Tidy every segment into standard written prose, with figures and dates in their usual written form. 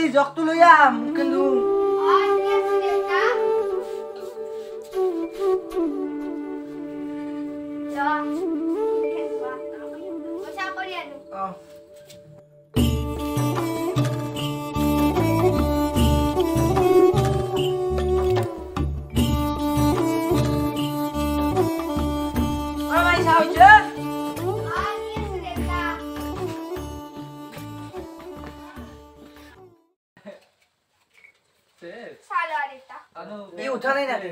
Jok tu lu ya, mungkin lu. Oh, dia sudah. Ya, mungkin gua. Macam apa dia tu? Oh. Mama sao chứ? উঠা নাই নাকি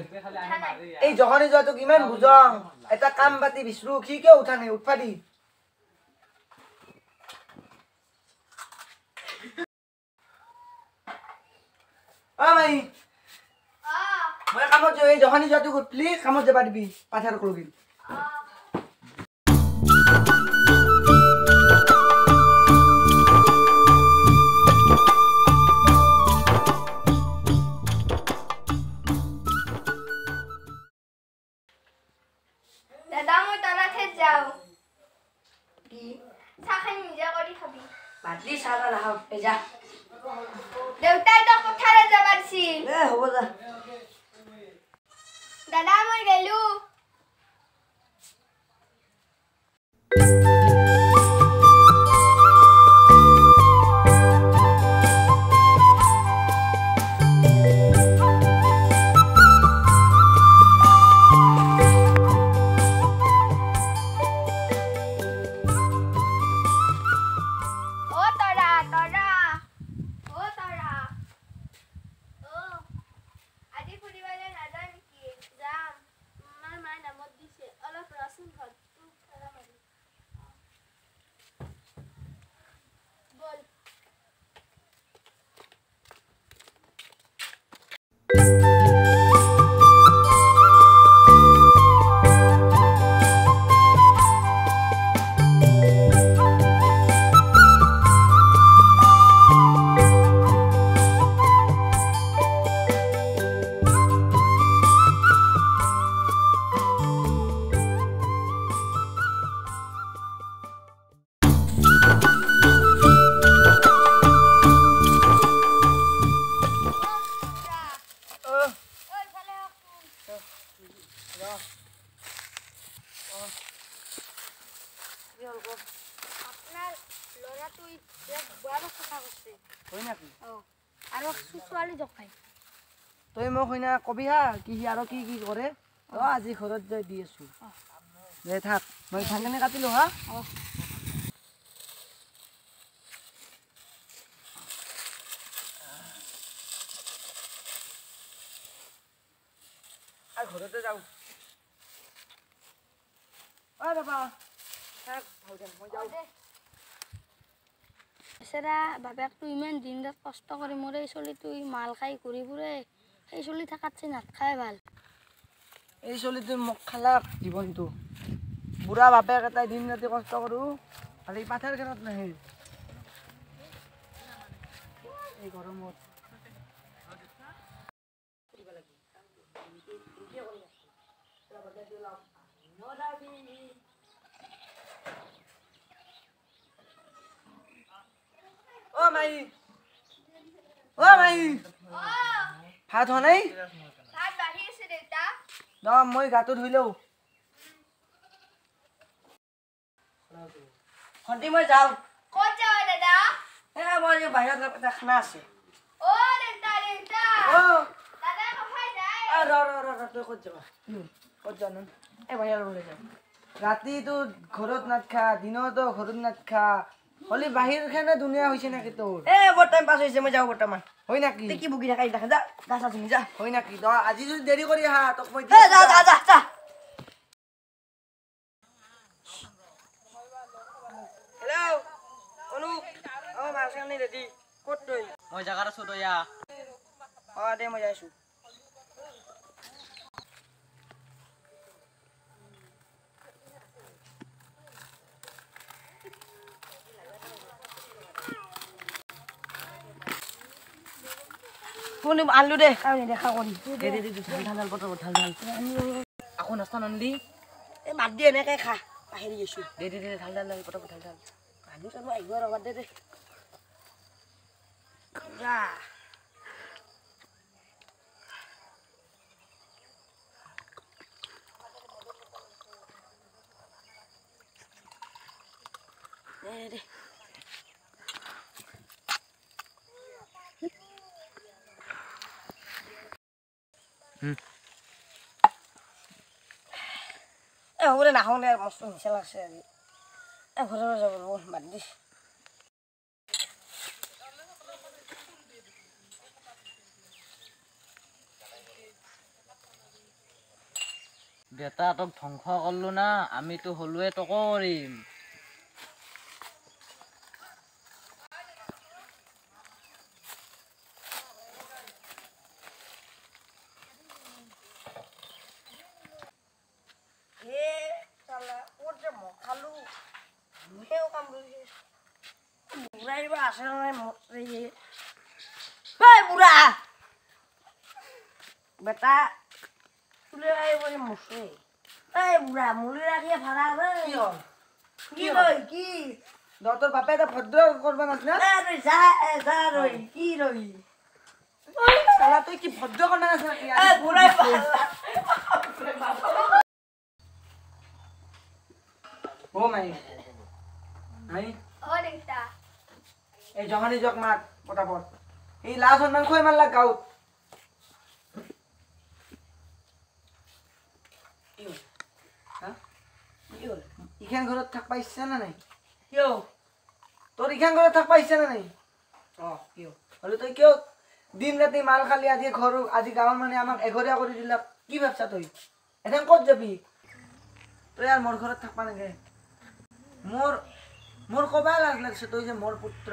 এই যখনে যোৱা তো কিমান বুজং এটা কাম বাতি বিচৰু কি কিয় উঠা নাই উঠবা দি মাই মই কামত যাই যখনে যোৱা তো উঠলি কামত যাবা দিবি পাথাৰ কৰবি Badli salah lah, eja. Deutai to kothara jabar si. Hobo da. Dada moi gelu. তই মোক হইনা কবি হা কি আৰু কি কি কৰে তো আজি ঘৰত যাই দি আছো দে থাক মই ধানখিনি কাটিলো হা আৰু ঘৰতে যাও বাবা থাক ভালকে মই যাও এছৰা বাপেকটো ইমান দিন ৰাত কষ্ট কৰি মৰে এই চলিটো মাল খাই ঘূৰি ফুৰে এই চলি থাকাতছে নাট খাই ভাল এই চলিটো মোক খালাক জীৱনটো বুঢ়া বাপেক এটাই দিন ৰাতি কষ্ট কৰো খালি পাথাৰ খেলত নাহে এই গৰমত ও মাই ভাত হোৱা নাই ভাত বাঢ়ি আছে দেউতা ন মই গাটো ধুই লও Honti মই যাও ক'ত যাৱ দাদা মই বাহিৰত এটা খানা আছে দেউতা দাদা কফাই যায় তই ক'ত যাবা ক'ত জানো বাহিৰত ওলাই যাওঁ ৰাতিটো ঘৰত নাটখা দিনতো ঘৰত নাটখা হলি বাহিৰ খানে দুনিয়া হৈছে নাকি তোৰ বৰ টাইম পাছ হৈছে মই যাওঁ বৰ্তমান হয় নাকি কি বুকি থাকা দেখা যা গা চা চিঙি যা হয় নাকি আজি যদি দেৰি কৰি আহা তোক মই যা হেল্ল' অনু মাছ খানি ৰেডি ক'ত তই মই জাগাত আছো তই আহ দে মই যাইছো শুনি আনলো দে কাউনি দেখা কৰি দে দে দে ঢাল ঢাল বটল ঢাল ঢাল আকৌ নাস্তা নন্দি এই মাত দি এনেকে খা বাহিৰ গৈছো দে দে দে ঢাল ঢাল বটল ঢাল ঢাল মানুহ চাব আহিব ৰবা দে যা দে হ'ব দে নাখাওঁ দে মস্ত নিচা লাগছে আজি ঘৰৰ যাব বাদ দি বেটা তোক ধ্বংস কৰলো না আমিতো হলোৱে তোক কৰিম বেটা তুলে আহিব মুছে এই বুঢ়া মুলি ৰাখি ভাড়া কি ৰৈ কি তোৰ বাপে এটা ভদ্ৰ কৰবে না ৰৈ যা যা ৰৈ কি ৰৈ শালা তুই কি ভদ্র করবে না বুঢ়াই ও মাই আই অ দেউতা এই জহানি জক মাত পটাপট এই লাশ সন্ধান কই মারলা গাউত ইখান ঘৰত থাকবা ইচ্ছা না নাই কিয় তোৰ ইখান ঘৰত থাকবা ইচ্ছা না নাই কিয় হলে তুই কিয় দিন ৰাতি মাল খালি আজি ঘৰ আজি গাঁৱৰ মানে আমাক এঘৰীয়া কৰি দিলাক কি ভাবছা তই এখন ক'ত যাবি তই আৰ মোৰ ঘৰত থাকবা নাগে মোৰ কবাই লাজ লাগছে তই যে মোৰ পুত্ৰ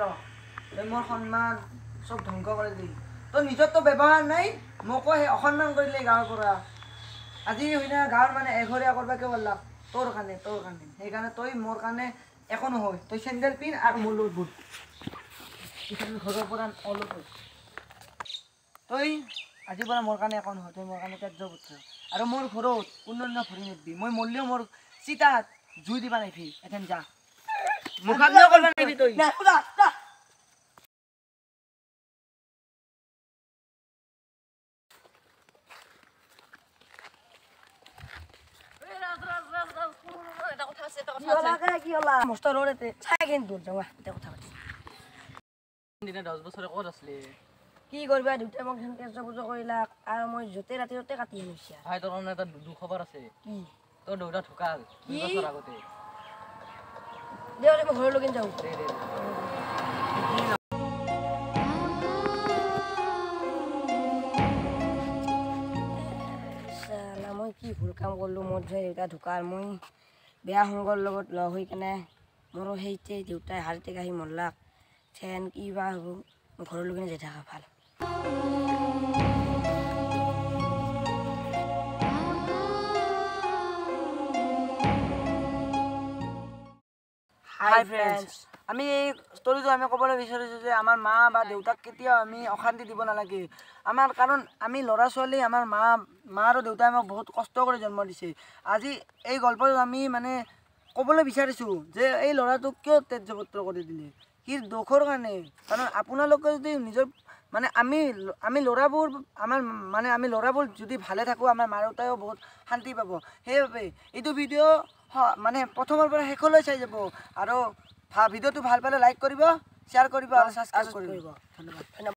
তই মোৰ সন্মান সব ধ্বংস কৰি দিলি তোৰ নিজৰ তো ব্যৱহাৰ নাই মোকো সেই অসন্মান কৰিলে গাঁৱৰ পৰা আজি হইনা গাঁৱৰ মানে এঘৰীয়া কৰবা কে বললাক তোৰ কাৰণে সেইকাৰণে তই মোৰ কাৰণে একো নহয় তই চেন্ডেল পিন আৰ মোৰ লগত বুট ঘৰৰ পৰা অলপ তই আজিৰ পৰা মোৰ কাৰণে একো নহয় তই মোৰ কাৰণে তেজ পুত্ৰ আৰু মোৰ ঘৰত কোনো ভৰি নিদিবি মই মৰিলেও মোৰ চিতাত জুই দিবা নাইবি এথেন যা মুখাগ্নিও কৰবা নাইবি তই কি হলা মস্ত ৰ'দতে চাই কিন্তু দূৰ যাওঁ এতিয়া কথা পাতি 10 বছৰে ক'ত আছিলি কি কৰিবা দেউতাই মোক তেজ পুজা কৰিলাক আৰু মই য'তে ৰাতি ত'তে কাটি আনিছে ভাই তোৰ কাৰণে এটা দুখবৰ আছে কি তোৰ দেউতা ঢুকাল 2 বছৰ আগতে দে মই ঘৰলৈকে যাওঁ দে দে মই কি ভুল কাম কৰিলোঁ মোৰ যে দেউতা ঢুকাল মই বেয়া সংগৰ লগত লগ হৈ কেনে মোৰো সেইতে দেউতাই হাৰতে আহি মৰলাক চেন কি বা হ'ব মই ঘৰলৈকে যাই থাকা ভাল হাই ফ্ৰেণ্ডছ আমি এই ষ্টৰিটো আমি ক'বলৈ বিচাৰিছোঁ যে আমাৰ মা বা দেউতাক কেতিয়াও আমি অশান্তি দিব নালাগে আমাৰ কাৰণ আমি ল'ৰা ছোৱালী আমাৰ মা আৰু দেউতাই আমাক বহুত কষ্ট কৰি জন্ম দিছে আজি এই গল্পটো আমি মানে ক'বলৈ বিচাৰিছোঁ যে এই ল'ৰাটোক কিয় তেজপুত্ৰ কৰি দিলে সি দুখৰ কাৰণে কাৰণ আপোনালোকে যদি নিজৰ মানে আমি ল'ৰাবোৰ আমি ল'ৰাবোৰ যদি ভালে থাকোঁ আমাৰ মা দেউতাইও বহুত শান্তি পাব সেইবাবে এইটো ভিডিঅ' মানে প্ৰথমৰ পৰা শেষলৈ চাই যাব আৰু ভিডিঅ'টো ভাল পালে লাইক কৰিব শ্বেয়াৰ কৰিব আৰু ছাবস্ক্ৰাইব কৰিব ধন্যবাদ